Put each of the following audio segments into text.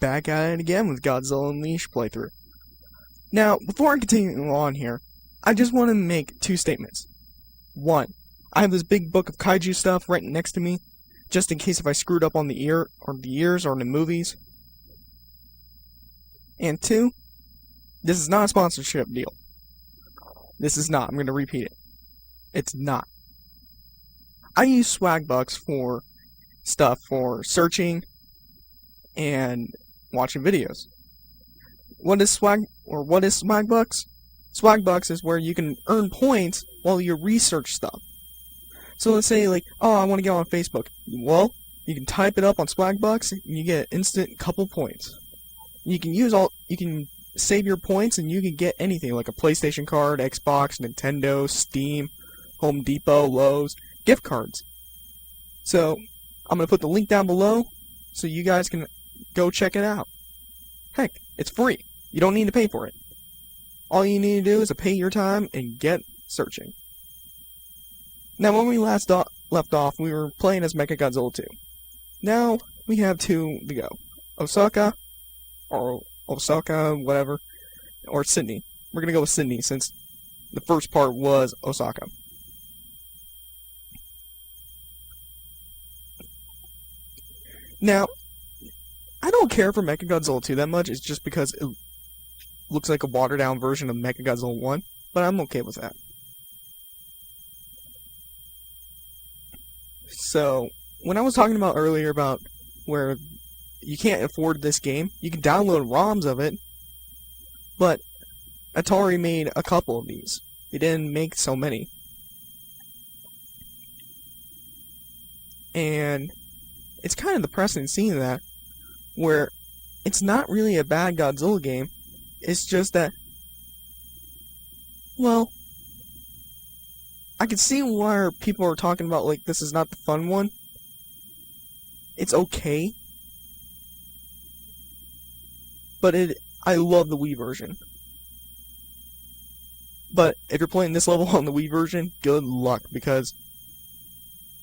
back at it again with Godzilla Unleashed playthrough. Now, before I continue on here, I just want to make two statements. One, I have this big book of kaiju stuff right next to me, just in case if I screwed up on the ears or in the movies. And two, this is not a sponsorship deal. This is not. I'm going to repeat it. It's not. I use swag bucks for stuff for searching and watching videos. What is swag bucks? Swag bucks is where you can earn points while you research stuff. So let's say I want to get on Facebook. Well, you can type it up on swag bucks and you get an instant couple points. You can save your points and you can get anything like a PlayStation card, Xbox, Nintendo, Steam, Home Depot, Lowe's, gift cards. So I'm going to put the link down below so you guys can go check it out. Heck, it's free. You don't need to pay for it. All you need to do is to pay your time and get searching. Now, when we last left off, we were playing as Mechagodzilla 2. Now, we have two to go. Osaka, whatever, or Sydney. We're going to go with Sydney since the first part was Osaka. Now, I don't care for Mechagodzilla 2 that much. It's just because it looks like a watered-down version of Mechagodzilla 1, but I'm okay with that. So, when I was talking about earlier about where you can't afford this game, you can download ROMs of it, but Atari made a couple of these. They didn't make so many. And it's kind of depressing seeing that, where it's not really a bad Godzilla game, it's just that, well, I can see why people are talking about, this is not the fun one. It's okay. But I love the Wii version. But if you're playing this level on the Wii version, good luck, because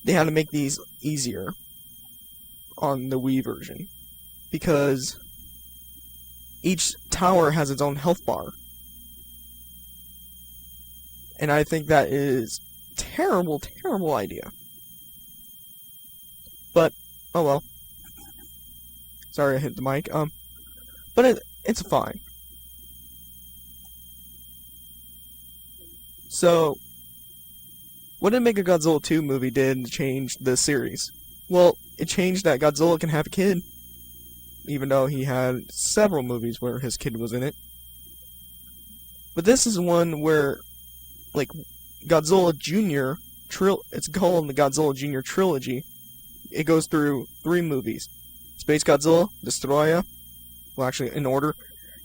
they had to make these easier on the Wii version. Because each tower has its own health bar. And I think that is terrible, terrible idea. But, oh well. Sorry I hit the mic. But it's fine. So, what did Mechagodzilla 2 movie did to change the series? Well, it changed that Godzilla can have a kid. Even though he had several movies where his kid was in it. But this is one where, Godzilla Jr. It's called the Godzilla Jr. Trilogy. It goes through 3 movies. Space Godzilla, Destroyer. Well, actually, in order.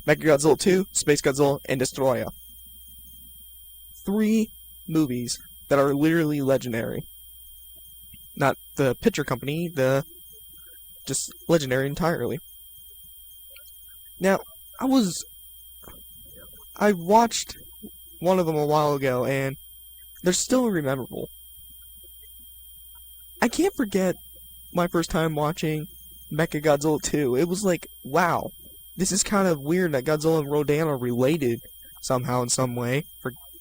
Mechagodzilla 2, Space Godzilla, and Destroyer. 3 movies that are literally legendary. Not the picture company, just legendary entirely. Now, I watched one of them a while ago, and they're still memorable. I can't forget my first time watching Mechagodzilla 2. It was like, wow, this is kind of weird that Godzilla and Rodan are related somehow in some way.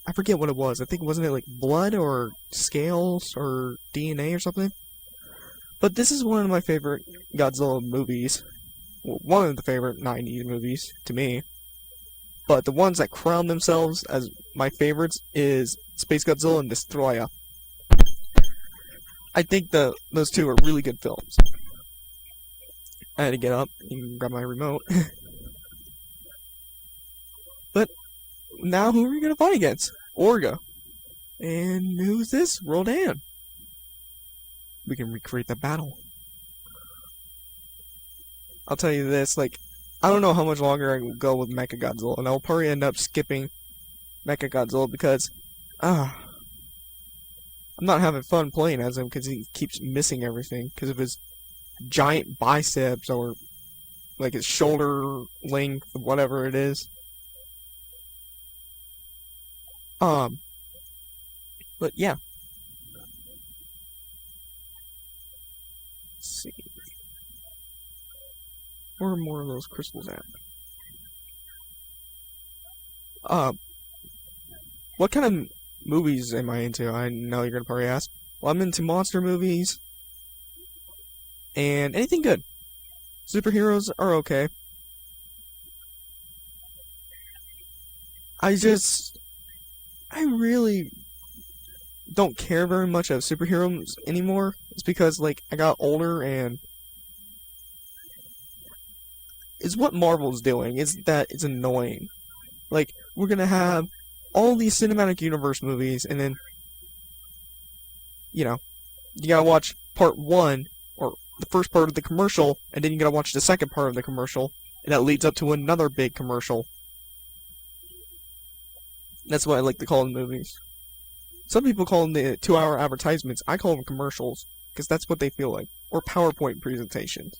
I forget what it was. I think, wasn't it blood or scales or DNA or something? But this is one of my favorite Godzilla movies. Well, one of the favorite 90s movies to me. But the ones that crown themselves as my favorites is Space Godzilla and Destroyer. I think those two are really good films. I had to get up and grab my remote. But now who are we gonna fight against? Orga. And who's this? Rodan. We can recreate the battle. I'll tell you this, I don't know how much longer I will go with Mechagodzilla, and I'll probably end up skipping Mechagodzilla because, I'm not having fun playing as him because he keeps missing everything because of his giant biceps or, his shoulder length, whatever it is. But yeah. Let's see. Where are more of those crystals at? Uh, what kind of movies am I into? I know you're gonna probably ask. Well, I'm into monster movies and anything good. Superheroes are okay. I really don't care very much of superheroes anymore. It's because, like, I got older and it's what Marvel's doing. Is that it's annoying. Like, we're gonna have all these cinematic universe movies and then, you know, you gotta watch part one, or the first part of the commercial, and then you gotta watch the second part of the commercial, and that leads up to another big commercial. That's what I like to call them movies. Some people call them the 2-hour advertisements. I call them commercials, because that's what they feel like. Or PowerPoint presentations.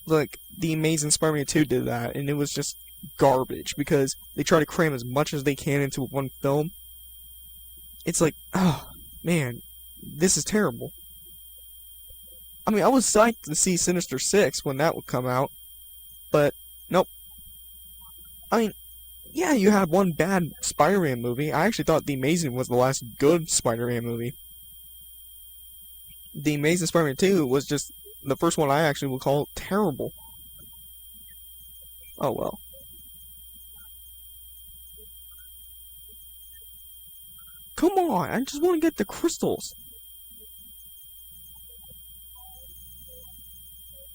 Like, The Amazing Spider-Man 2 did that, and it was just garbage, because they try to cram as much as they can into one film. It's like, oh, man, this is terrible. I mean, I was psyched to see Sinister 6 when that would come out, but, nope. I mean, yeah, you had one bad Spider-Man movie. I actually thought The Amazing was the last good Spider-Man movie. The Amazing Spider-Man 2 was just the first one I actually would call terrible. Oh well. Come on, I just want to get the crystals.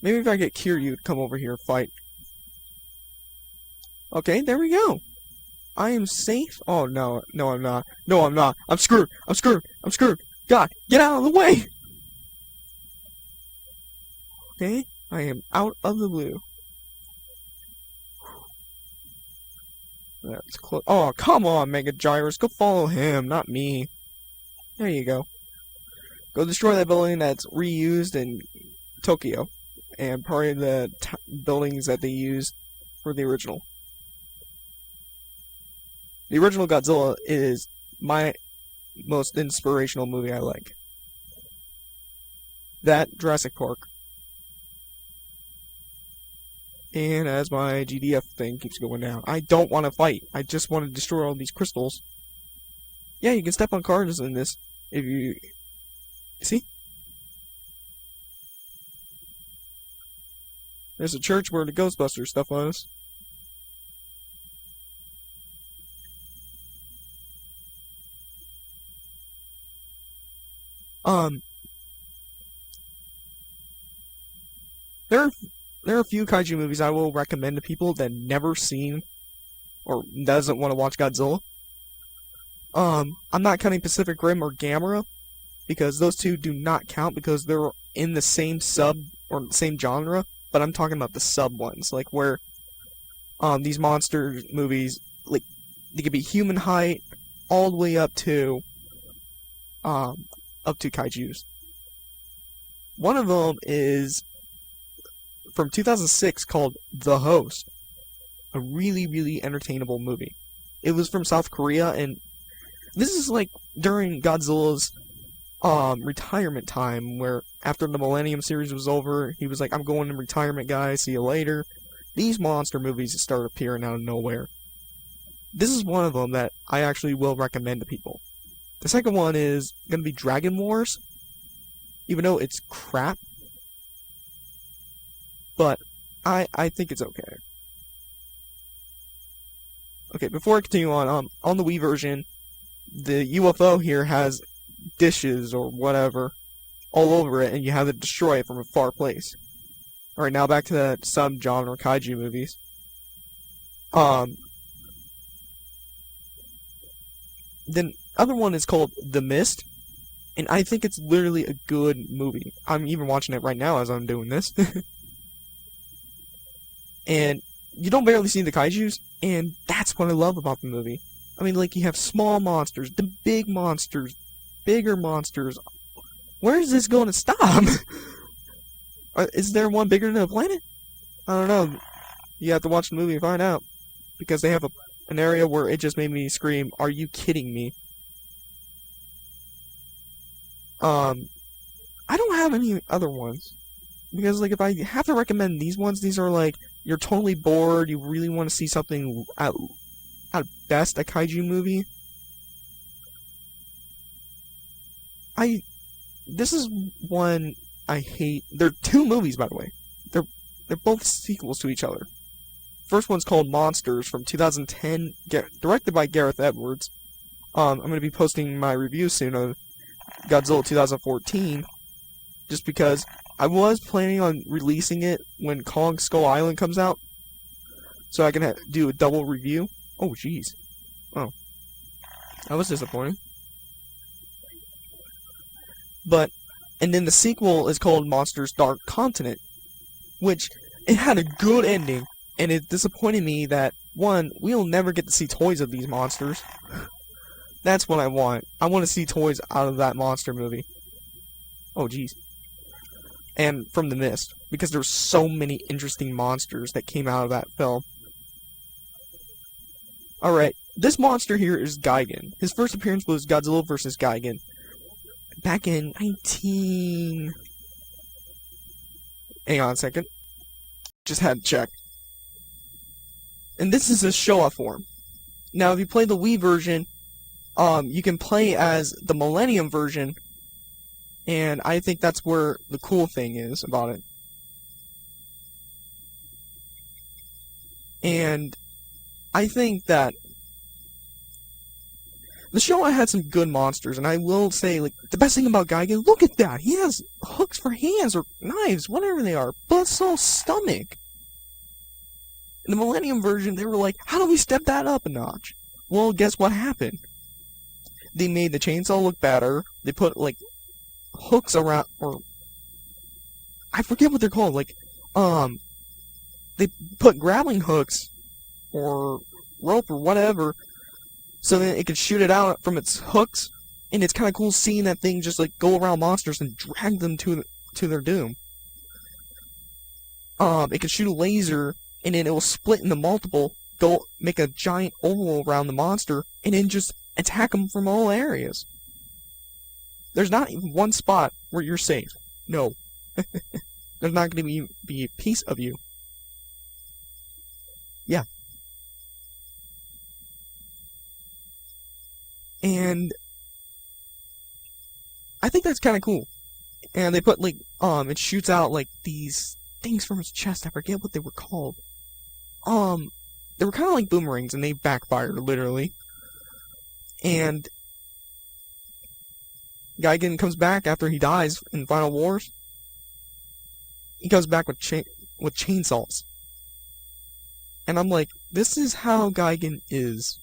Maybe if I get Kiryu to come over here and fight. Okay, there we go. I am safe. Oh no, no I'm not. No I'm not. I'm screwed. I'm screwed. I'm screwed. God, get out of the way! Okay, I am out of the blue. That's close. Oh, come on, Mega Gyrus. Go follow him, not me. There you go. Go destroy that building that's reused in Tokyo. And probably the buildings that they used for the original. The original Godzilla is my most inspirational movie I like. That, Jurassic Park. And as my GDF thing keeps going down, I don't want to fight. I just want to destroy all these crystals. Yeah, you can step on cars in this. If you... See? There's a church where the Ghostbusters stuff was. There are a few kaiju movies I will recommend to people that never seen or doesn't want to watch Godzilla. I'm not counting Pacific Rim or Gamera because those two do not count because they're in the same sub or same genre, but I'm talking about the sub ones, like where these monster movies, like, they could be human height all the way up to kaijus. One of them is from 2006 called The Host. A really, really entertainable movie. It was from South Korea, and this is like during Godzilla's retirement time, where after the Millennium series was over, he was like, I'm going to retirement, guys, see you later. These monster movies start appearing out of nowhere. This is one of them that I actually will recommend to people. The second one is going to be Dragon Wars, even though it's crap, but I think it's okay. Okay, before I continue on the Wii version, the UFO here has dishes or whatever all over it, and you have to destroy it from a far place. Alright, now back to the sub-genre kaiju movies. The other one is called The Mist, and I think it's literally a good movie. I'm even watching it right now as I'm doing this. And you don't barely see the kaijus, and that's what I love about the movie. I mean, like, you have small monsters, the big monsters, bigger monsters. Where is this going to stop? Is there one bigger than a planet? I don't know. You have to watch the movie and find out. Because they have an area where it just made me scream, are you kidding me? I don't have any other ones. because like if I have to recommend these ones, these are like you're totally bored, you really want to see something at best a kaiju movie. This is one I hate. They're two movies, by the way. They're both sequels to each other. First one's called Monsters from 2010, directed by Gareth Edwards. I'm gonna be posting my review soon of Godzilla 2014, just because I was planning on releasing it when Kong Skull Island comes out, so I can do a double review. Oh, jeez. Oh, that was disappointing. And then the sequel is called Monsters Dark Continent, which it had a good ending, and it disappointed me that, one, we'll never get to see toys of these monsters. That's what I want. I want to see toys out of that monster movie. Oh, jeez. And from The Mist, because there's so many interesting monsters that came out of that film. Alright, this monster here is Gigan. His first appearance was Godzilla vs. Gigan. Back in 19... Hang on a second. Just had to check. And this is a Showa form. Now, if you play the Wii version, you can play as the Millennium version, and I think that's where the cool thing is about it. And I think that the Showa had some good monsters, and I will say, like, the best thing about Gigan, look at that! He has hooks for hands, or knives, whatever they are, but so stomach! In the Millennium version, they were like, how do we step that up a notch? Well, guess what happened? They made the chainsaw look better, they put, like, hooks around, or, I forget what they're called, like, they put grappling hooks, or rope, or whatever, so then it could shoot it out from its hooks, and it's kind of cool seeing that thing just like go around monsters and drag them to their doom. It could shoot a laser, and then it will split into multiple, make a giant oval around the monster, and then just attack them from all areas. There's not even one spot where you're safe. No. There's not going to be a piece of you. Yeah. And I think that's kind of cool. And they put, like, it shoots out, like, these things from its chest. I forget what they were called. They were kind of like boomerangs, and they backfired, literally. And Gigan comes back after he dies in Final Wars. He comes back with chainsaws. And I'm like, this is how Gigan is.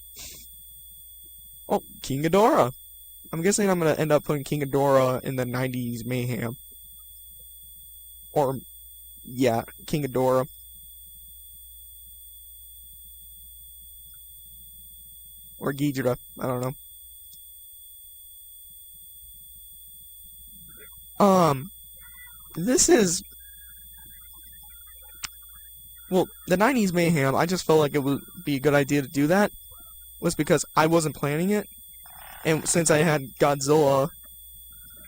Oh, King Ghidorah. I'm guessing I'm going to end up putting King Ghidorah in the 90s Mayhem. Or, yeah, King Ghidorah. Or Ghidorah, I don't know. This is... Well, the 90s Mayhem, I just felt like it would be a good idea to do that. Was because I wasn't planning it, and since I had Godzilla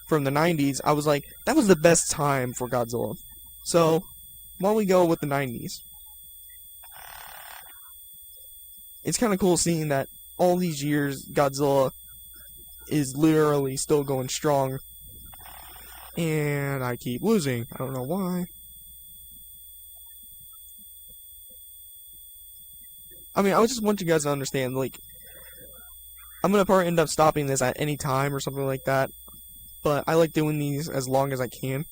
from the 90s, I was like, that was the best time for Godzilla. So, why don't we go with the 90s? It's kind of cool seeing that all these years, Godzilla is literally still going strong, and I keep losing. I don't know why. I mean, I just want you guys to understand, like, I'm gonna probably end up stopping this at any time or something like that, but I like doing these as long as I can.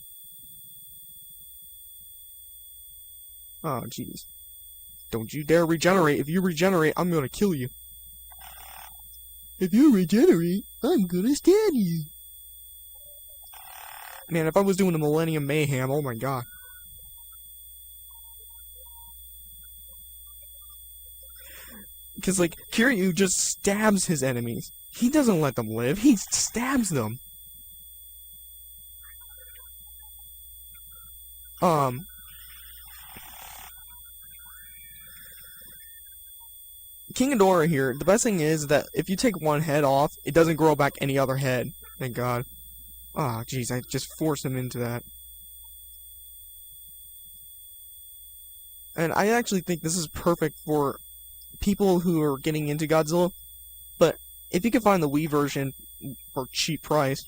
Oh, jeez. Don't you dare regenerate. If you regenerate, I'm gonna kill you. If you regenerate, I'm gonna stab you. Man, if I was doing the Millennium Mayhem, oh my god. Because, like, Kiryu just stabs his enemies. He doesn't let them live, he stabs them. King Ghidorah here, the best thing is that if you take one head off, it doesn't grow back any other head. Thank God. Ah, jeez, I just forced him into that. And I actually think this is perfect for people who are getting into Godzilla. But if you can find the Wii version for cheap price,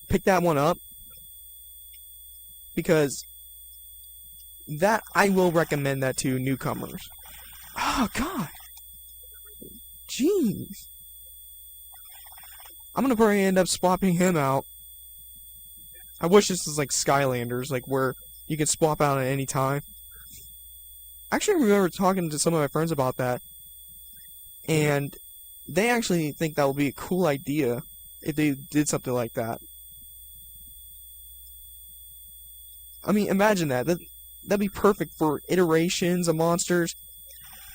pick that one up, because that I will recommend that to newcomers. Oh God, jeez, I'm gonna probably end up swapping him out. I wish this was like Skylanders, like where you can swap out at any time. Actually, I remember talking to some of my friends about that, and they actually think that would be a cool idea if they did something like that. I mean, imagine that. That'd be perfect for iterations of monsters.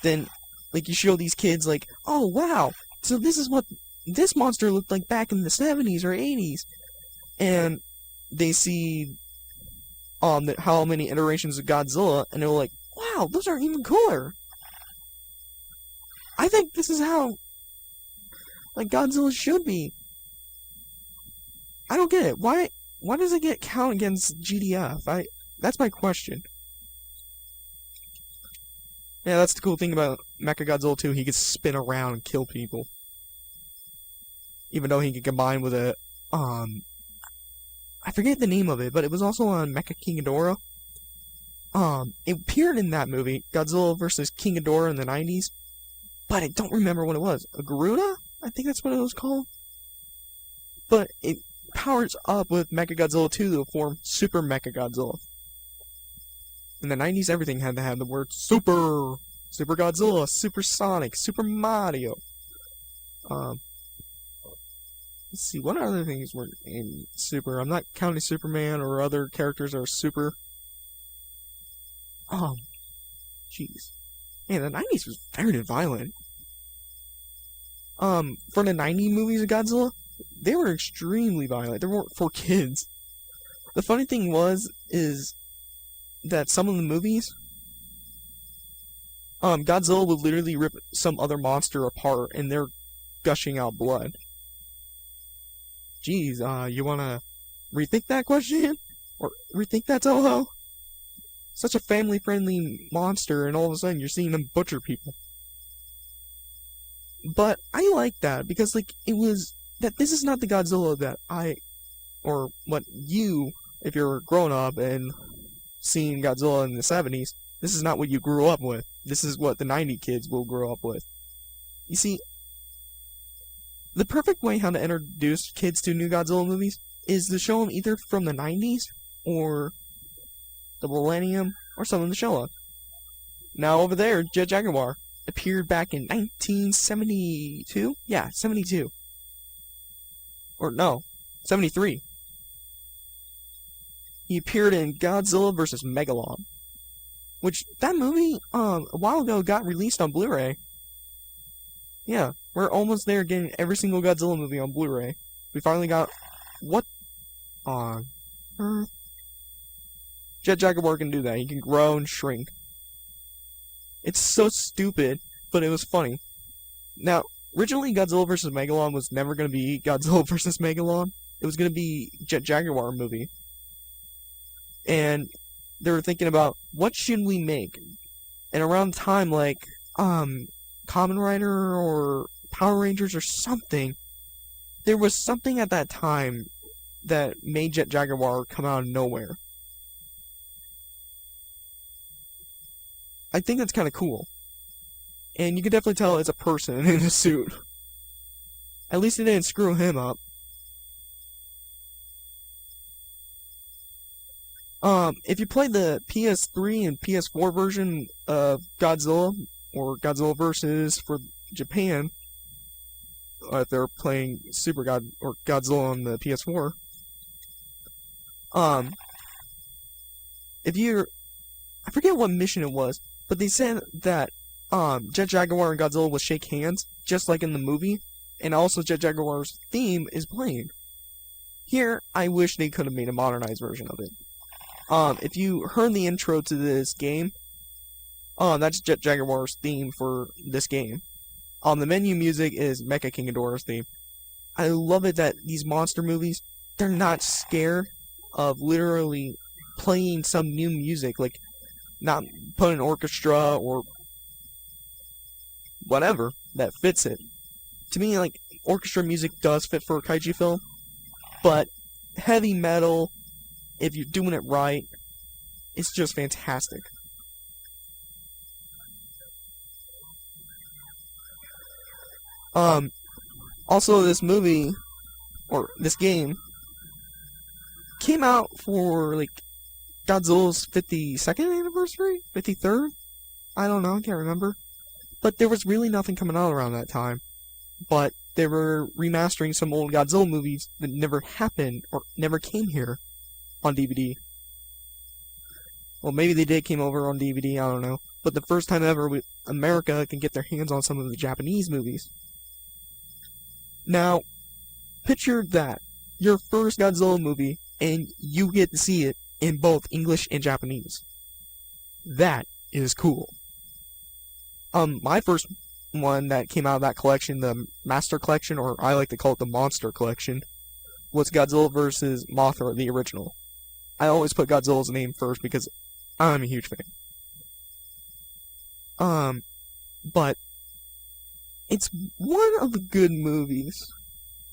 Then, like, you show these kids, like, oh, wow, so this is what this monster looked like back in the 70s or 80s. And they see how many iterations of Godzilla, and they're like, wow, those are even cooler. I think this is how, like, Godzilla should be. I don't get it. Why does it get count against GDF? That's my question. Yeah, that's the cool thing about Mechagodzilla 2. He can spin around and kill people. Even though he can combine with a, I forget the name of it, but it was also on Mecha King Ghidorah. It appeared in that movie, Godzilla vs. King Ghidorah in the 90s, but I don't remember what it was. A Garuda? I think that's what it was called. But it powers up with Mechagodzilla 2 to form Super Mechagodzilla. In the 90s, everything had to have the word Super! Super Godzilla, Super Sonic, Super Mario. Let's see, what other things were in Super? I'm not counting Superman or other characters that are super. Jeez. Man, the 90s was very violent. For the 90 movies of Godzilla, they were extremely violent. They weren't for kids. The funny thing is that some of the movies, Godzilla would literally rip some other monster apart and they're gushing out blood. Geez, you wanna rethink that question? Or rethink that, Toho? Such a family-friendly monster, and all of a sudden you're seeing him butcher people. But I like that, because, like, this is not the Godzilla that or what you, if you're grown up and seeing Godzilla in the 70s, this is not what you grew up with. This is what the 90 kids will grow up with. You see, the perfect way how to introduce kids to new Godzilla movies is to show them either from the 90s or the Millennium or some of the Showa. Now over there, Jet Jaguar appeared back in 1972? Yeah, 72. Or no, 73. He appeared in Godzilla vs. Megalon, which, that movie, a while ago got released on Blu-ray. Yeah, we're almost there getting every single Godzilla movie on Blu-ray. We finally got, what on earth? Jet Jaguar can do that. He can grow and shrink. It's so stupid, but it was funny. Now, originally Godzilla vs. Megalon was never going to be Godzilla vs. Megalon. It was going to be Jet Jaguar movie. And they were thinking about, what should we make? And around the time, like, Kamen Rider or Power Rangers or something, there was something at that time that made Jet Jaguar come out of nowhere. I think that's kind of cool. And you can definitely tell it's a person in a suit. At least it didn't screw him up. If you played the PS3 and PS4 version of Godzilla, or Godzilla vs. for Japan, if they're playing Super God or Godzilla on the PS4, I forget what mission it was, but they said that Jet Jaguar and Godzilla will shake hands, just like in the movie, and also Jet Jaguar's theme is playing. Here, I wish they could have made a modernized version of it. If you heard the intro to this game, that's Jet Jaguar's theme for this game. The menu music is Mecha King Ghidorah's theme. I love it that these monster movies, they're not scared of literally playing some new music. Like, not put an orchestra or whatever that fits it. To me, like, orchestra music does fit for a kaiju film, but heavy metal, if you're doing it right, it's just fantastic. Also, this movie, or this game, came out for, like, Godzilla's 52nd anniversary? 53rd? I don't know, I can't remember. But there was really nothing coming out around that time. But they were remastering some old Godzilla movies that never happened, or never came here on DVD. Well, maybe they did came over on DVD, I don't know. But the first time ever America can get their hands on some of the Japanese movies. Now, picture that. Your first Godzilla movie, and you get to see it in both English and Japanese. That is cool. My first one that came out of that collection, the Master Collection, or I like to call it the Monster Collection, was Godzilla vs. Mothra, the original. I always put Godzilla's name first because I'm a huge fan. But it's one of the good movies.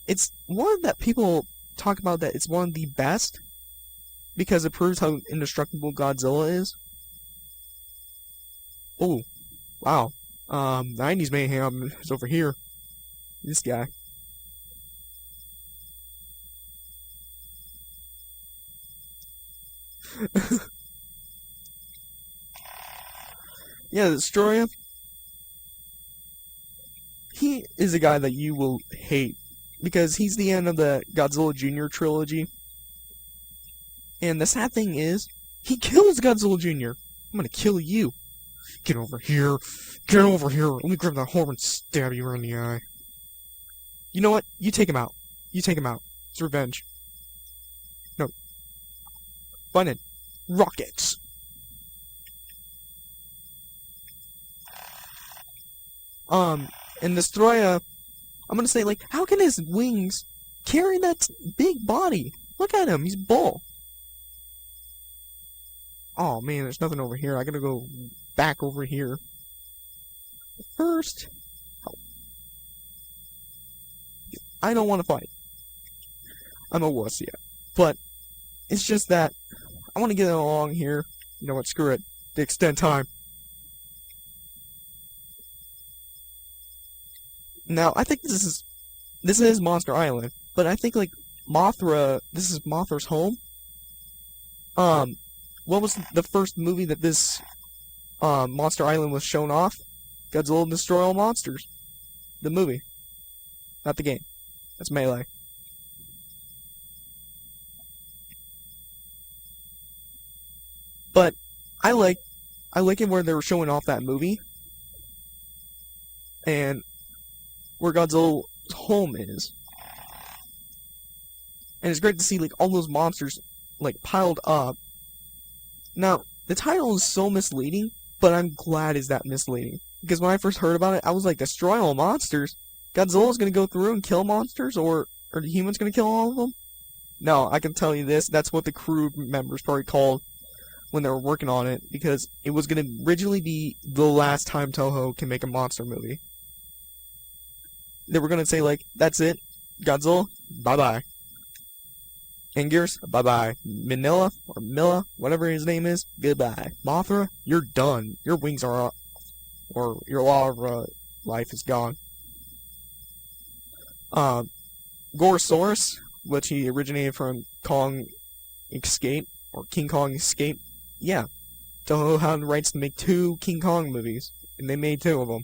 It's one that people talk about that it's one of the best because it proves how indestructible Godzilla is. Oh, wow. 90s Mayhem is over here. This guy. Yeah, the Destroyer. He is a guy that you will hate because he's the end of the Godzilla Jr. trilogy. And the sad thing is, he kills Godzilla Jr. I'm gonna kill you. Get over here. Get over here. Let me grab that horn and stab you right in the eye. You know what? You take him out. You take him out. It's revenge. No. Button. Rockets. And Destroyer, I'm gonna say, like, how can his wings carry that big body? Look at him. He's bull. Oh, man, there's nothing over here. I gotta go back over here. First, I don't want to fight. I'm a wuss, yeah. But it's just that I want to get along here. You know what? Screw it. To extend time. Now, I think this is Monster Island, but I think, like, Mothra, this is Mothra's home. What was the first movie that this Monster Island was shown off? Godzilla Destroy All Monsters. The movie. Not the game. That's Melee. But I like it where they were showing off that movie and where Godzilla's home is. And it's great to see, like, all those monsters, like, piled up. Now, the title is so misleading, but I'm glad it's that misleading. Because when I first heard about it, I was like, destroy all monsters? Godzilla's gonna go through and kill monsters, or are the humans gonna kill all of them? No, I can tell you this, that's what the crew members probably called when they were working on it, because it was gonna originally be the last time Toho can make a monster movie. They were gonna say, like, that's it, Godzilla, bye-bye. Anguirus, bye-bye. Manila, or Milla, whatever his name is, goodbye. Mothra, you're done. Your wings are up. Or your law of life is gone. Gorosaurus, which he originated from Kong Escape, or King Kong Escape. Yeah. Toho had the rights to make 2 King Kong movies, and they made 2 of them.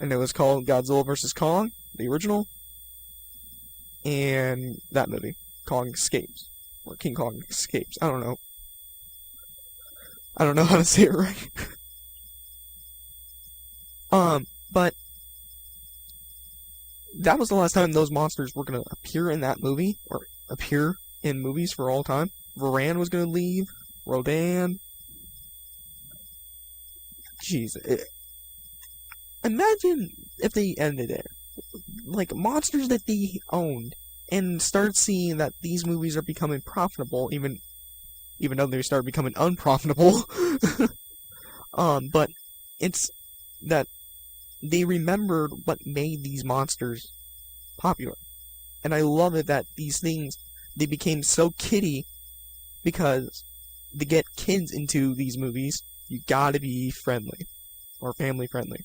And it was called Godzilla vs. Kong, the original, and that movie, Kong Escapes, or King Kong Escapes. I don't know. I don't know how to say it right. But that was the last time those monsters were gonna appear in that movie, or appear in movies for all time. Varan was gonna leave, Rodan. Jeez, imagine if they ended it. Like, monsters that they owned, and started seeing that these movies are becoming profitable, even even though they started becoming unprofitable. But it's that they remembered what made these monsters popular. And I love it that these things, they became so kiddie because to get kids into these movies, you gotta be friendly or family friendly.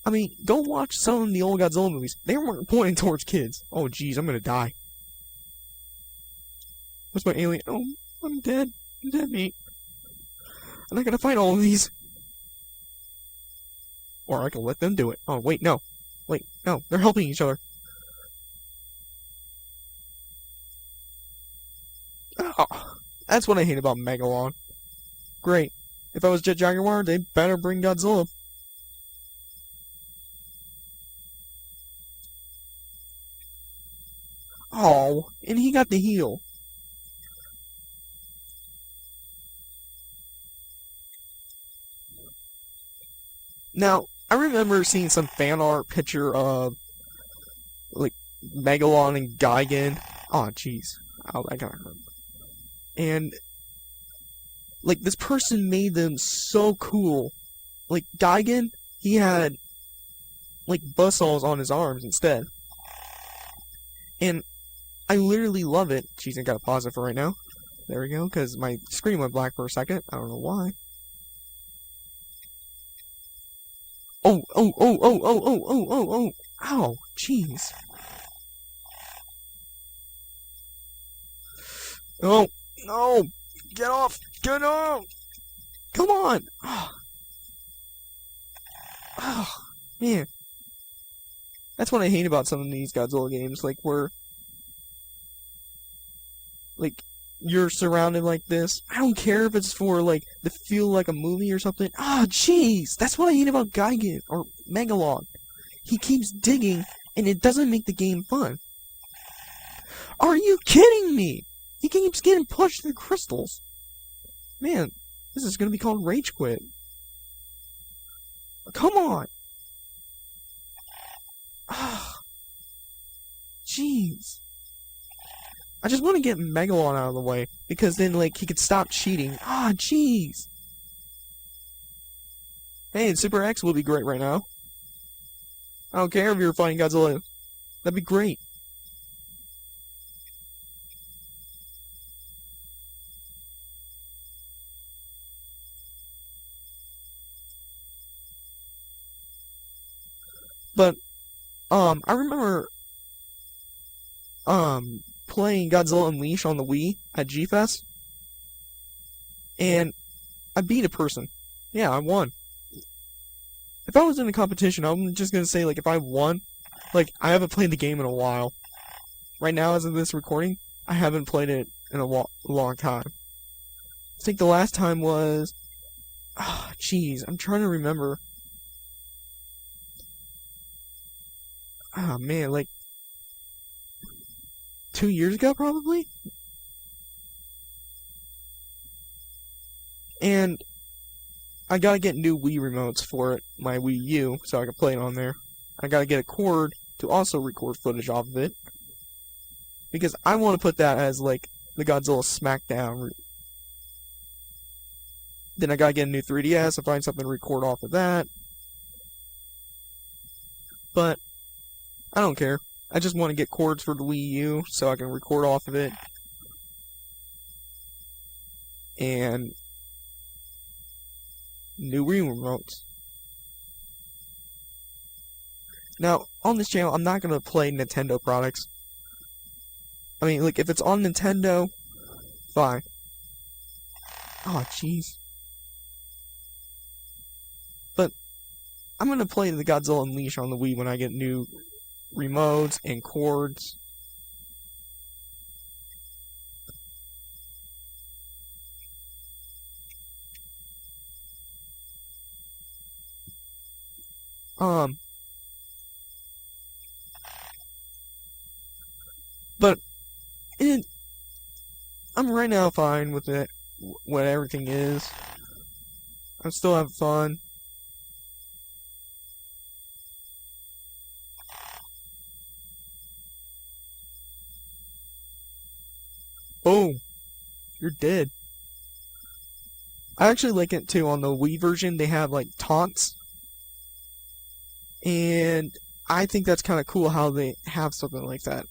I mean, go watch some of the old Godzilla movies. They weren't pointing towards kids. Oh, jeez, I'm gonna die. What's my alien? Oh, I'm dead. I'm dead meat. And I gotta fight all of these. Or I can let them do it. Oh, wait, no. Wait, no. They're helping each other. Oh, that's what I hate about Megalon. Great. If I was Jet Jaguar, they better bring Godzilla. Oh, and he got the heal. Now, I remember seeing some fan art picture of, like, Megalon and Gigan. Oh, jeez. Oh, that got hurt. And, like, this person made them so cool. Like, Gigan, he had, like, buzzsaws on his arms instead. And I literally love it. Jeez, I gotta pause it for right now. There we go, because my screen went black for a second. I don't know why. Oh, oh, oh, oh, oh, oh, oh, oh, oh. Ow, jeez. Oh, no. Get off. Get off. Come on. Oh, man. That's what I hate about some of these Godzilla games. Like, where, like, you're surrounded like this. I don't care if it's for, like, to feel like a movie or something. Ah, jeez. That's what I hate about Gigan or Megalon. He keeps digging, and it doesn't make the game fun. Are you kidding me? He keeps getting pushed through crystals. Man, this is gonna be called Rage Quit. Come on. Ah, jeez. I just want to get Megalon out of the way, because then, like, he could stop cheating. Ah, jeez. Hey, Super X will be great right now. I don't care if you're fighting Godzilla. That'd be great. But, I remember, playing Godzilla Unleashed on the Wii at G-Fest, and I beat a person. Yeah, I won. If I was in a competition, I'm just gonna say, like, if I won, like, I haven't played the game in a while. Right now, as of this recording, I haven't played it in a long time. I think the last time was... Ah, jeez, I'm trying to remember. Ah, man, like... 2 years ago, probably? And I gotta get new Wii remotes for it, my Wii U, so I can play it on there. I gotta get a cord to also record footage off of it. Because I want to put that as, like, the Godzilla Smackdown. Then I gotta get a new 3DS and find something to record off of that. But, I don't care. I just want to get cords for the Wii U so I can record off of it. And new Wii remotes. Now, on this channel, I'm not going to play Nintendo products. I mean, like, if it's on Nintendo, fine. Oh, jeez. But, I'm going to play the Godzilla Unleashed on the Wii when I get new remotes and cords. But I'm right now fine with it, what everything is. I'm still having fun. Boom. You're dead. I actually like it too. On the Wii version, they have like taunts, and I think that's kind of cool how they have something like that.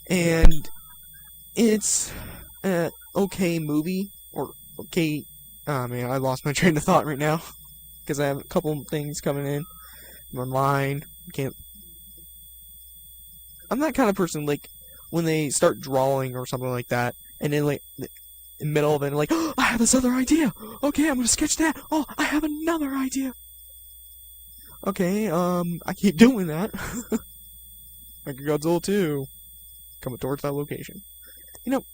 And it's an okay movie, or okay. Oh man, I lost my train of thought right now because I have a couple things coming in my mind. Can't. I'm that kind of person like when they start drawing or something like that, and then like in the middle of it, like, oh, I have this other idea. Okay, I'm gonna sketch that. Oh, I have another idea. Okay, I keep doing that. Like Godzilla 2 coming towards that location. You know,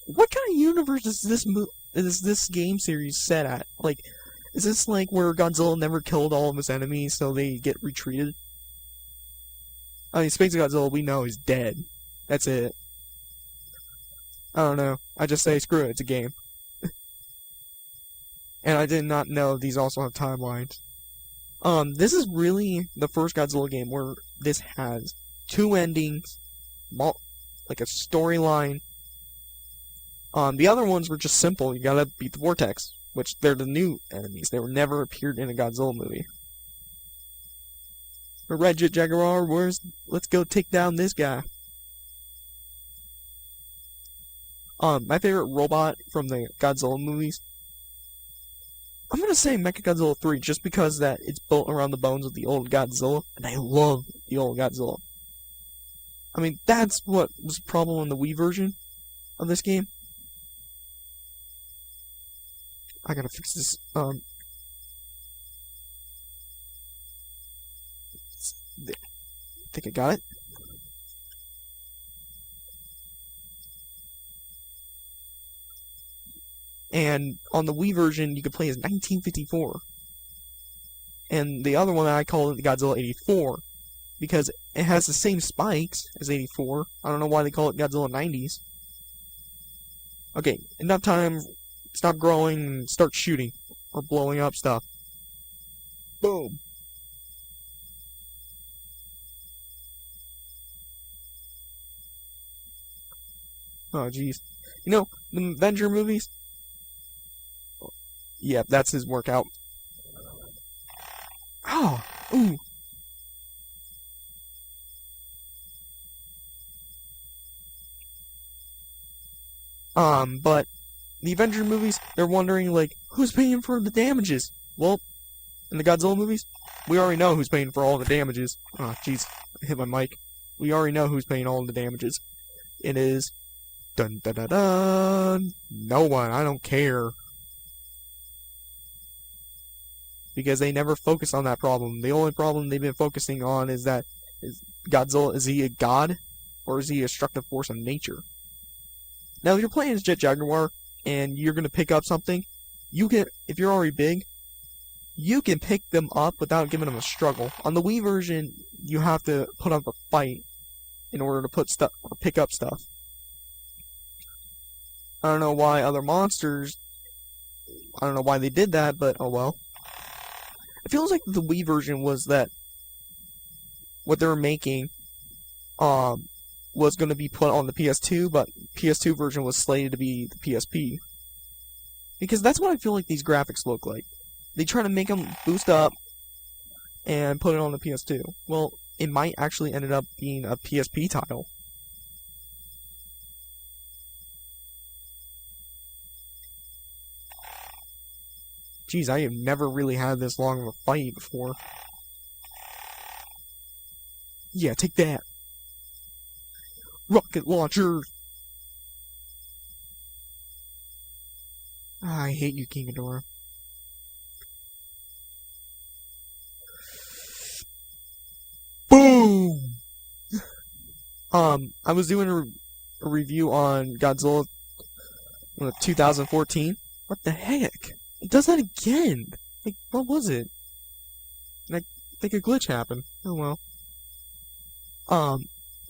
what kind of universe is this game series set at? Like, is this like where Godzilla never killed all of his enemies, so they get retreated? I mean, Space Godzilla, we know he's dead. That's it. I don't know. I just say screw it. It's a game. And I did not know these also have timelines. This is really the first Godzilla game where this has two endings, like a storyline. The other ones were just simple. You gotta beat the Vortex, which they're the new enemies. They were never appeared in a Godzilla movie. But Red Jet Jaguar, let's go take down this guy. My favorite robot from the Godzilla movies, I'm gonna say Mechagodzilla 3, just because that it's built around the bones of the old Godzilla, and I love the old Godzilla. I mean, that's what was the problem in the Wii version of this game. I gotta fix this, I think I got it. And on the Wii version, you could play as 1954. And the other one, I call it the Godzilla 84, because it has the same spikes as 84. I don't know why they call it Godzilla 90s. Okay, enough time. Stop growing and start shooting. Or blowing up stuff. Boom. Oh, jeez. You know, the Avenger movies? Yeah, that's his workout. Oh, ooh. But the Avenger movies, they're wondering, like, who's paying for the damages? Well, in the Godzilla movies, we already know who's paying for all the damages. Oh, jeez, I hit my mic. We already know who's paying all the damages. It is... Dun dun dun dun! No one, I don't care. Because they never focus on that problem. The only problem they've been focusing on is that Godzilla, is he a god? Or is he a destructive force of nature? Now, if you're playing as Jet Jaguar, and you're gonna pick up something, you can, if you're already big, you can pick them up without giving them a struggle. On the Wii version, you have to put up a fight in order to put stuff, or pick up stuff. I don't know why other monsters, I don't know why they did that, but oh well. It feels like the Wii version was that what they were making was going to be put on the PS2, but PS2 version was slated to be the PSP. Because that's what I feel like these graphics look like. They try to make them boost up and put it on the PS2. Well, it might actually end up being a PSP title. Jeez, I have never really had this long of a fight before. Yeah, take that. Rocket launcher! I hate you, King Ghidorah. Boom! I was doing a review on Godzilla 2014. What the heck? It does that again! Like, what was it? I think a glitch happened. Oh well.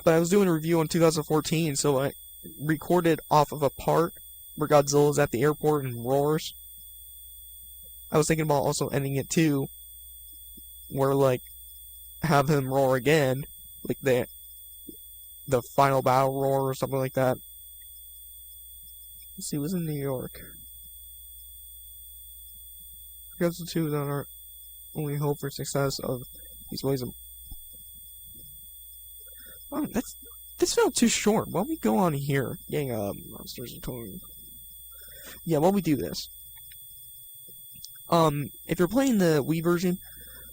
But I was doing a review on 2014, so I recorded off of a part where Godzilla's at the airport and roars. I was thinking about also ending it too, where like have him roar again, like the final battle roar or something like that. Let's see, it was in New York. Godzilla 2 is on our only hope for success of these ways of... Oh, this felt too short. Why don't we go on here? Gang up, monsters and toys. Yeah, why don't we do this? If you're playing the Wii version,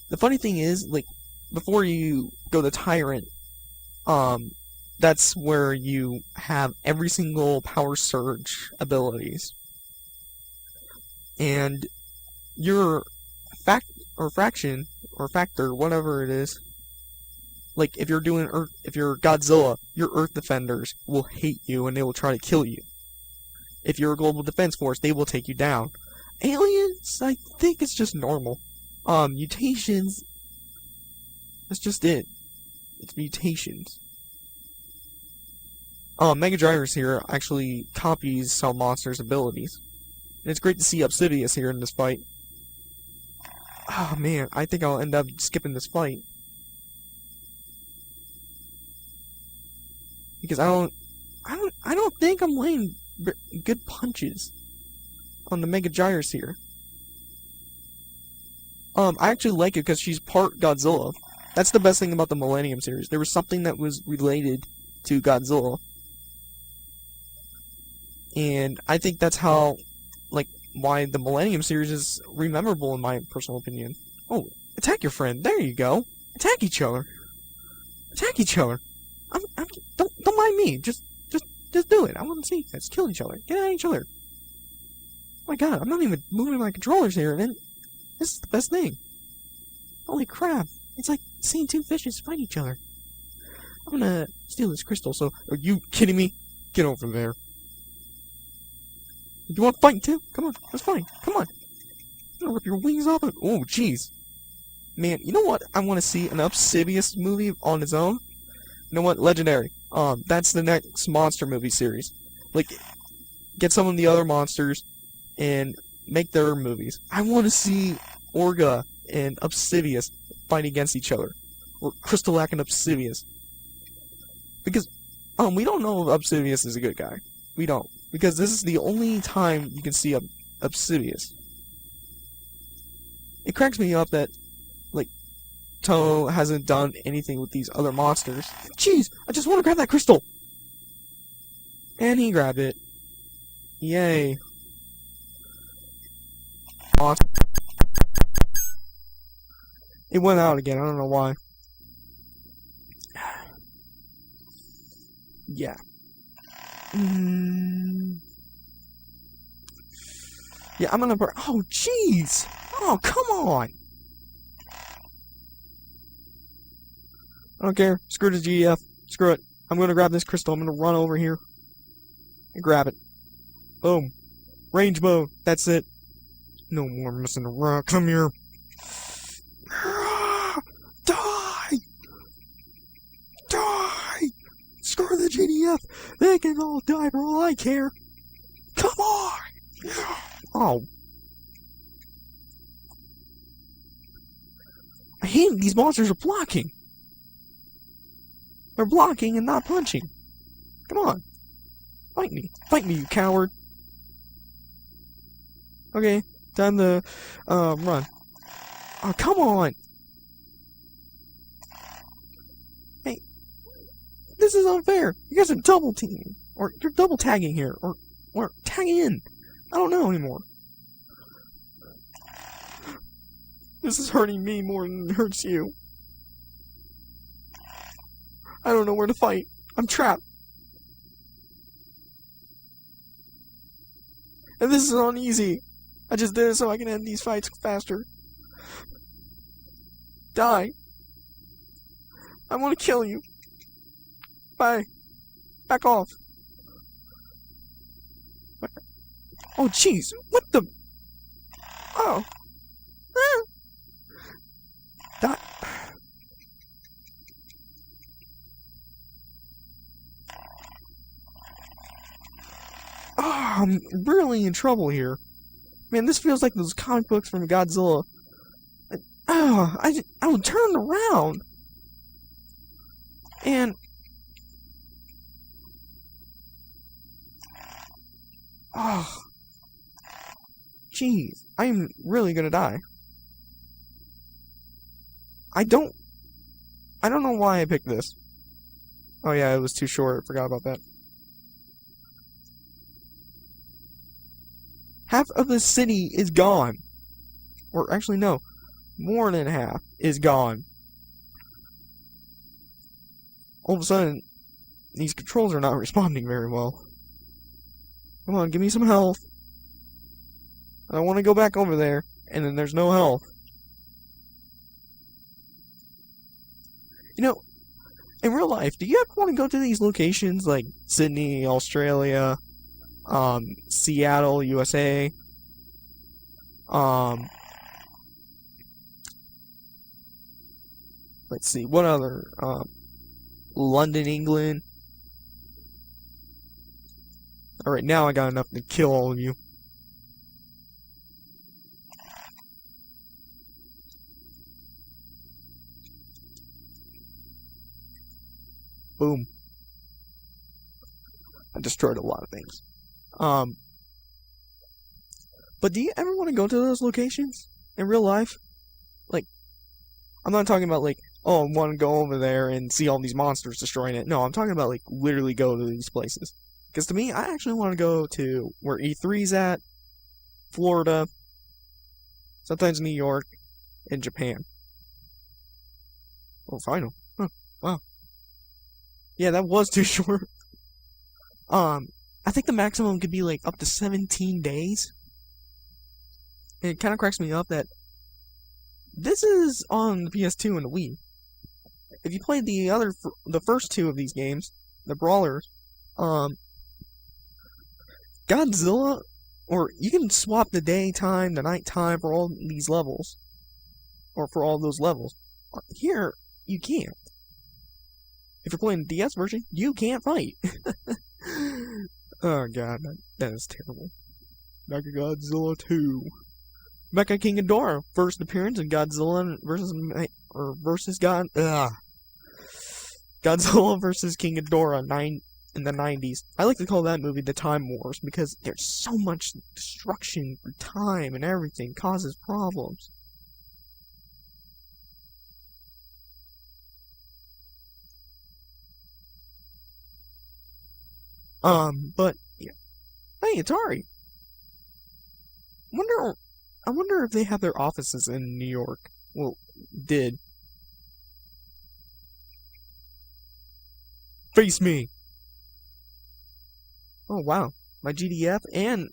the funny thing is, like, before you go to Tyrant, that's where you have every single Power Surge abilities. And your fraction, or factor, whatever it is, like, if you're doing if you're Godzilla, your Earth Defenders will hate you and they will try to kill you. If you're a Global Defense Force, they will take you down. Aliens, I think it's just normal. Mutations, that's just it. It's mutations. Mega Drivers here actually copies some monsters' abilities. And it's great to see Obsidious here in this fight. Oh man, I think I'll end up skipping this fight. Because I don't think I'm laying good punches on the Mega Gyres here. I actually like it because she's part Godzilla. That's the best thing about the Millennium series. There was something that was related to Godzilla. And I think that's how, like, why the Millennium series is rememberable in my personal opinion. Oh, attack your friend. There you go. Attack each other. Attack each other. Don't mind me. Just do it. I want to see you guys kill each other. Get at each other. Oh my god, I'm not even moving my controllers here, and this is the best thing. Holy crap. It's like seeing two fishes fight each other. I'm gonna steal this crystal, so... Are you kidding me? Get over there. You want to fight too? Come on, let's fight. Come on. I'm gonna rip your wings off of... Oh, jeez. Man, you know what? I want to see an Obsidious movie on its own. You know what? Legendary. That's the next monster movie series. Like, get some of the other monsters and make their movies. I want to see Orga and Obsidious fight against each other. Or Crystalak and Obsidious. Because, we don't know if Obsidious is a good guy. We don't. Because this is the only time you can see Obsidious. It cracks me up that, like, Toho hasn't done anything with these other monsters. Jeez, I just want to grab that crystal! And he grabbed it. Yay. Awesome. It went out again, I don't know why. Yeah. Yeah, I'm gonna burn. Oh, jeez! Oh, come on! I don't care. Screw the GDF. Screw it. I'm gonna grab this crystal. I'm gonna run over here and grab it. Boom. Range mode. That's it. No more messing around. Come here. Die! Die! Screw the GDF. They can all die for all I care. Come on! Oh. I hate these monsters are blocking. They're blocking and not punching. Come on. Fight me. Fight me, you coward. Okay, time to, run. Oh, come on! Hey, this is unfair. You guys are double teaming. Or you're double tagging here. Or tagging in. I don't know anymore. This is hurting me more than it hurts you. I don't know where to fight. I'm trapped. And this is on easy. I just did it so I can end these fights faster. Die. I want to kill you. Bye. Back off. Oh, jeez. What the... Oh. Ah. Die. Oh, I'm really in trouble here. Man, this feels like those comic books from Godzilla. I was turned around. And Oh, jeez. I'm really gonna die. I don't know why I picked this. Oh yeah, it was too short. I forgot about that. Half of the city is gone. Or actually, no. More than half is gone. All of a sudden, these controls are not responding very well. Come on, give me some health. I want to go back over there, and then there's no health. You know, in real life, do you ever want to go to these locations like Sydney, Australia, Seattle, USA, um, let's see, what other, London, England? Alright, now I got enough to kill all of you. Boom. I destroyed a lot of things. But do you ever want to go to those locations in real life? Like, I'm not talking about like, oh, I want to go over there and see all these monsters destroying it. No, I'm talking about like literally go to these places. Because to me, I actually want to go to where E3's at, Florida, sometimes New York, and Japan. Oh, final. Huh. Wow. Yeah, that was too short. Um, I think the maximum could be like up to 17 days. And it kind of cracks me up that this is on the PS2 and the Wii. If you played the first two of these games, the brawlers, um, Godzilla, or you can swap the daytime, the nighttime for all these levels, or for all those levels. Here, you can't. If you're playing the DS version, you can't fight. Oh god, that is terrible. Mechagodzilla 2. Mecha King Ghidorah, first appearance in Godzilla versus Godzilla versus King Ghidorah in the 90s. I like to call that movie the Time Wars because there's so much destruction for time and everything causes problems. But yeah. Hey, Atari. Wonder I wonder if they have their offices in New York. Well, did. Face me. Oh wow. My GDF and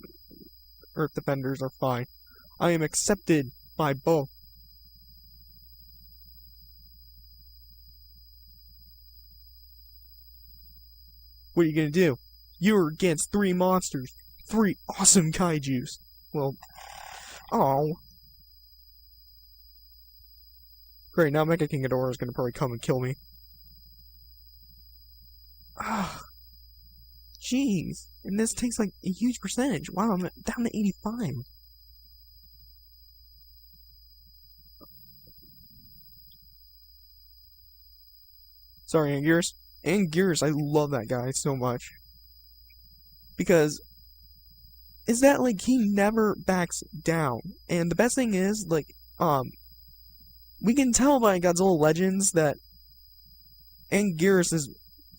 Earth Defenders are fine. I am accepted by both. What are you gonna do? You're against three monsters. Three awesome kaijus. Well, oh. Great, now Mecha King Ghidorah is gonna probably come and kill me. Ah, jeez. And this takes like a huge percentage. Wow, I'm down to 85. Sorry, Anguirus. Anguirus, I love that guy so much. Because is that like he never backs down. And the best thing is, like, we can tell by Godzilla Legends that Anguirus'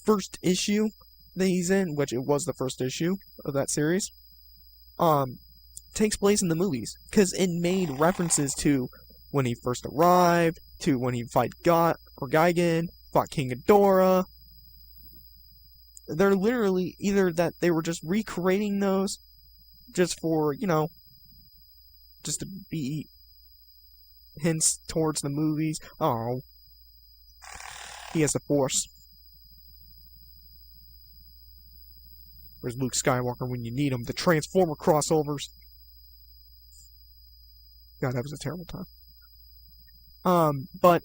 first issue that he's in, which it was the first issue of that series, um, takes place in the movies. Because it made references to when he first arrived, to when he fought Gigan, fought King Ghidorah. They're literally either that they were just recreating those just for, just to be hints towards the movies. Oh, he has the Force. Where's Luke Skywalker when you need him? The Transformer crossovers. God, that was a terrible time. But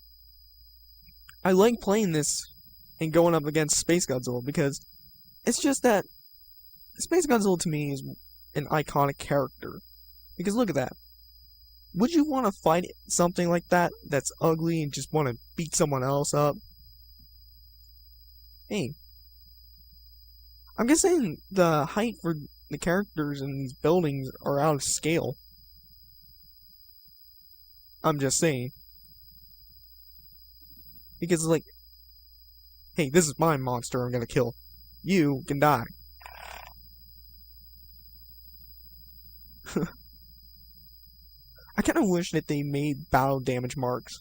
I like playing this and going up against Space Godzilla because it's just that Space Godzilla to me is an iconic character. Because look at that. Would you want to fight something like that that's ugly and just want to beat someone else up? Hey, I'm guessing the height for the characters in these buildings are out of scale. I'm just saying. Because, like, hey, this is my monster I'm gonna kill. You can die. I kind of wish that they made battle damage marks.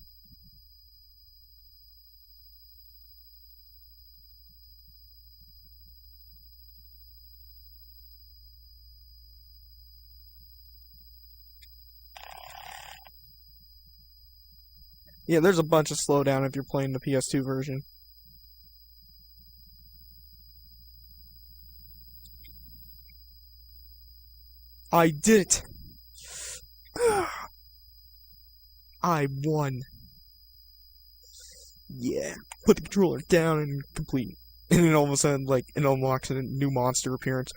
Yeah, there's a bunch of slowdown if you're playing the PS2 version. I did it! I won. Yeah. Put the controller down and complete. And then all of a sudden, like, it unlocks a new monster appearance.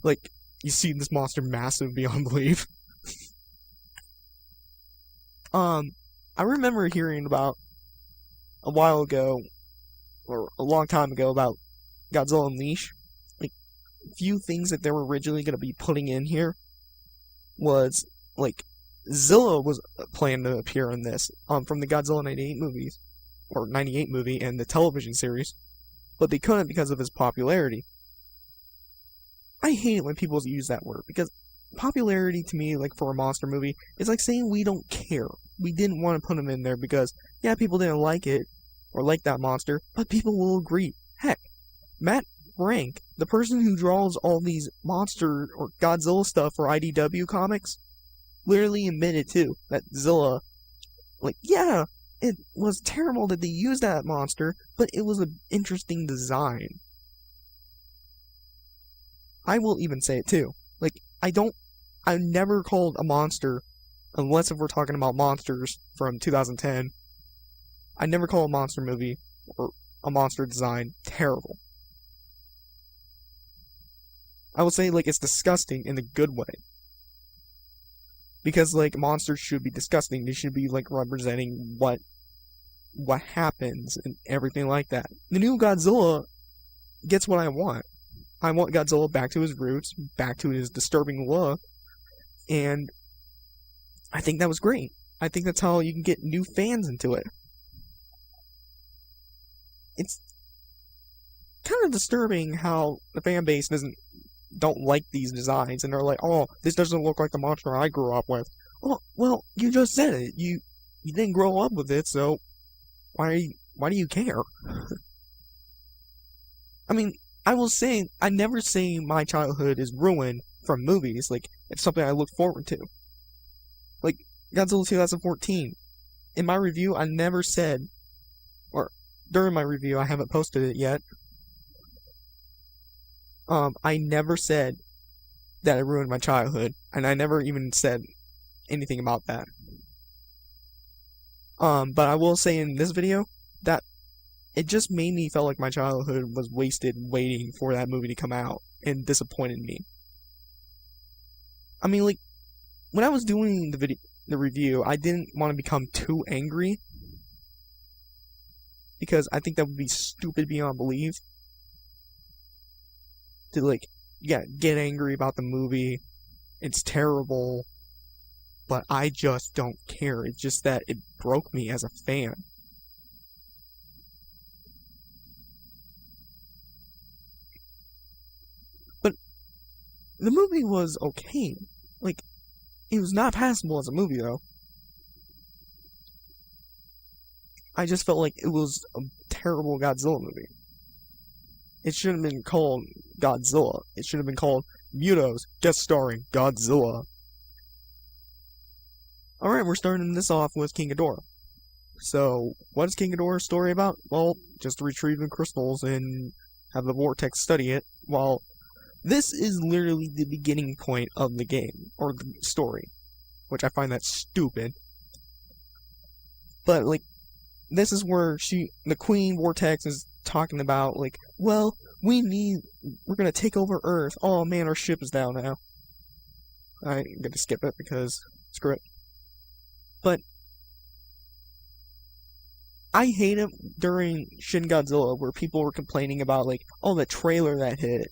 Like, you see this monster massive beyond belief. I remember hearing about a while ago, or a long time ago, about Godzilla Unleashed. Like, few things that they were originally going to be putting in here was, like, Zilla was planned to appear in this, from the Godzilla 98 movies, or 98 movie and the television series, but they couldn't because of his popularity. I hate it when people use that word, because popularity to me, like, for a monster movie, is like saying we don't care. We didn't want to put him in there because, yeah, people didn't like it, or like that monster, but people will agree. Heck, Matt Rank, the person who draws all these monster or Godzilla stuff for IDW comics, literally admitted too that Zilla, like, yeah, it was terrible that they used that monster, but it was an interesting design. I will even say it too. Like, I never called a monster, unless if we're talking about monsters from 2010, I never call a monster movie or a monster design terrible. I will say, like, it's disgusting in a good way. Because, like, monsters should be disgusting. They should be, like, representing what happens and everything like that. The new Godzilla gets what I want. I want Godzilla back to his roots, back to his disturbing look, and I think that was great. I think that's how you can get new fans into it. It's kind of disturbing how the fan base don't like these designs, and they're like, "Oh, this doesn't look like the monster I grew up with." Well, you just said it. You didn't grow up with it, so why do you care? I mean, I will say I never say my childhood is ruined from movies. Like, it's something I look forward to. Like Godzilla 2014. In my review, I never said, or during my review, I haven't posted it yet. I never said that it ruined my childhood, and I never even said anything about that. But I will say in this video that it just made me feel like my childhood was wasted waiting for that movie to come out and disappointed me. I mean, like, when I was doing the review, I didn't want to become too angry because I think that would be stupid beyond belief to, like, yeah, get angry about the movie. It's terrible, but I just don't care. It's just that it broke me as a fan. But the movie was okay. Like, it was not passable as a movie, though. I just felt like it was a terrible Godzilla movie. It shouldn't have been called Godzilla. It should have been called Mutos, guest starring Godzilla. Alright, we're starting this off with King Ghidorah. So, what is King Ghidorah's story about? Well, just retrieving crystals and have the Vortex study it, while this is literally the beginning point of the game, or the story, which I find that stupid. But, like, this is where the Queen Vortex is talking about, like, well, we're gonna take over Earth. Oh man, our ship is down now. I'm gonna skip it because, screw it. But, I hate it during Shin Godzilla where people were complaining about, like, oh, the trailer that hit.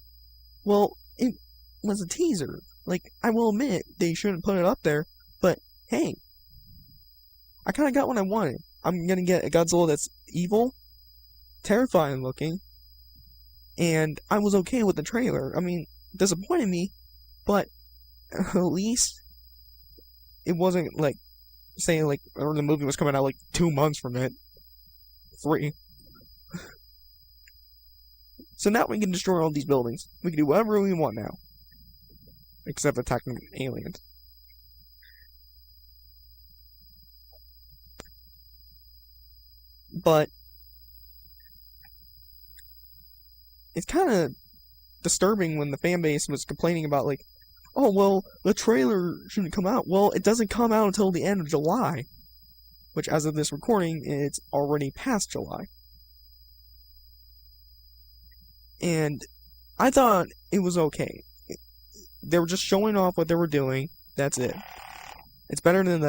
Well, it was a teaser. Like, I will admit, they shouldn't put it up there, but hey, I kinda got what I wanted. I'm gonna get a Godzilla that's evil, terrifying looking, and I was okay with the trailer. I mean, disappointed me, but at least it wasn't like saying like, or the movie was coming out like 2 months from it. 3. So now we can destroy all these buildings. We can do whatever we want now. Except attacking aliens. But it's kind of disturbing when the fan base was complaining about like, oh well, the trailer shouldn't come out. Well, it doesn't come out until the end of July, which as of this recording, it's already past July. And I thought it was okay. They were just showing off what they were doing. That's it. It's better than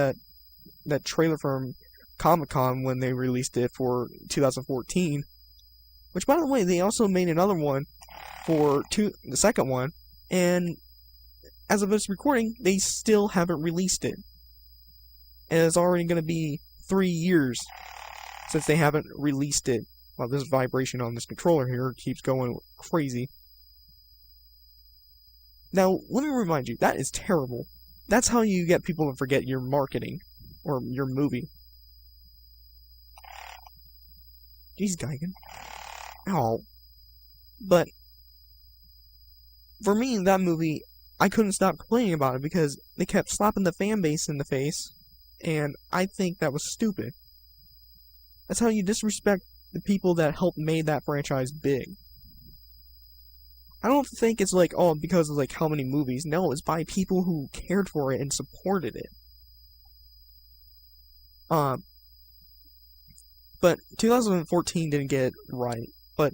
that trailer from Comic-Con when they released it for 2014. Which, by the way, they also made another one for the second one, and as of this recording, they still haven't released it. And it's already going to be 3 years since they haven't released it. Well, this vibration on this controller here keeps going crazy. Now, let me remind you, that is terrible. That's how you get people to forget your marketing, or your movie. Jeez, Geigen. Ow. But, for me, that movie, I couldn't stop complaining about it because they kept slapping the fan base in the face, and I think that was stupid. That's how you disrespect the people that helped made that franchise big. I don't think it's like, oh, because of like how many movies. No, it's by people who cared for it and supported it. But 2014 didn't get it right. But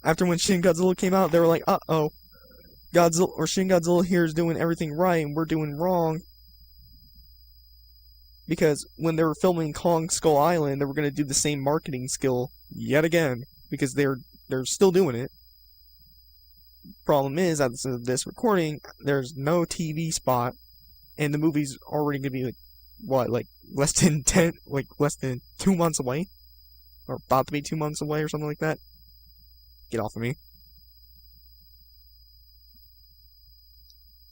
after when Shin Godzilla came out, they were like, uh-oh, Godzilla or Shin Godzilla here is doing everything right and we're doing wrong. Because when they were filming Kong Skull Island, they were going to do the same marketing skill yet again because they're still doing it. Problem is, at this recording, there's no TV spot, and the movie's already gonna be like, what, like less than 2 months away, or about to be 2 months away, or something like that. Get off of me.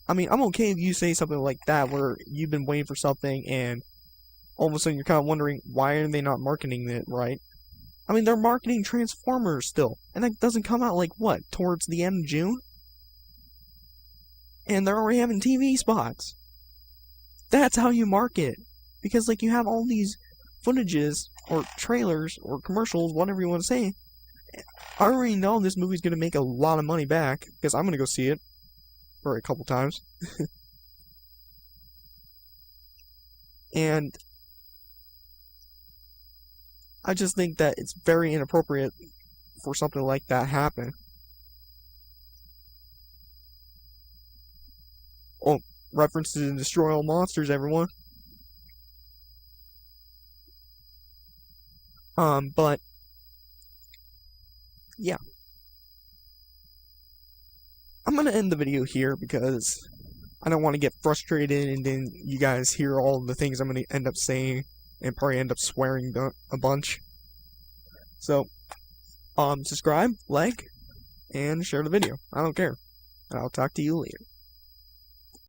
I mean, I'm okay if you say something like that, where you've been waiting for something, and all of a sudden you're kind of wondering why are they not marketing it right. I mean, they're marketing Transformers still, and that doesn't come out like what, towards the end of June? And they're already having TV spots. That's how you market. Because, like, you have all these footages, or trailers, or commercials, whatever you want to say. I already know this movie's gonna make a lot of money back, because I'm gonna go see it. For a couple times. And I just think that it's very inappropriate for something like that happen. Oh, references to Destroy All Monsters, everyone. But yeah. I'm gonna end the video here because I don't want to get frustrated and then you guys hear all the things I'm gonna end up saying and probably end up swearing a bunch. So, subscribe, like, and share the video. I don't care. And I'll talk to you later.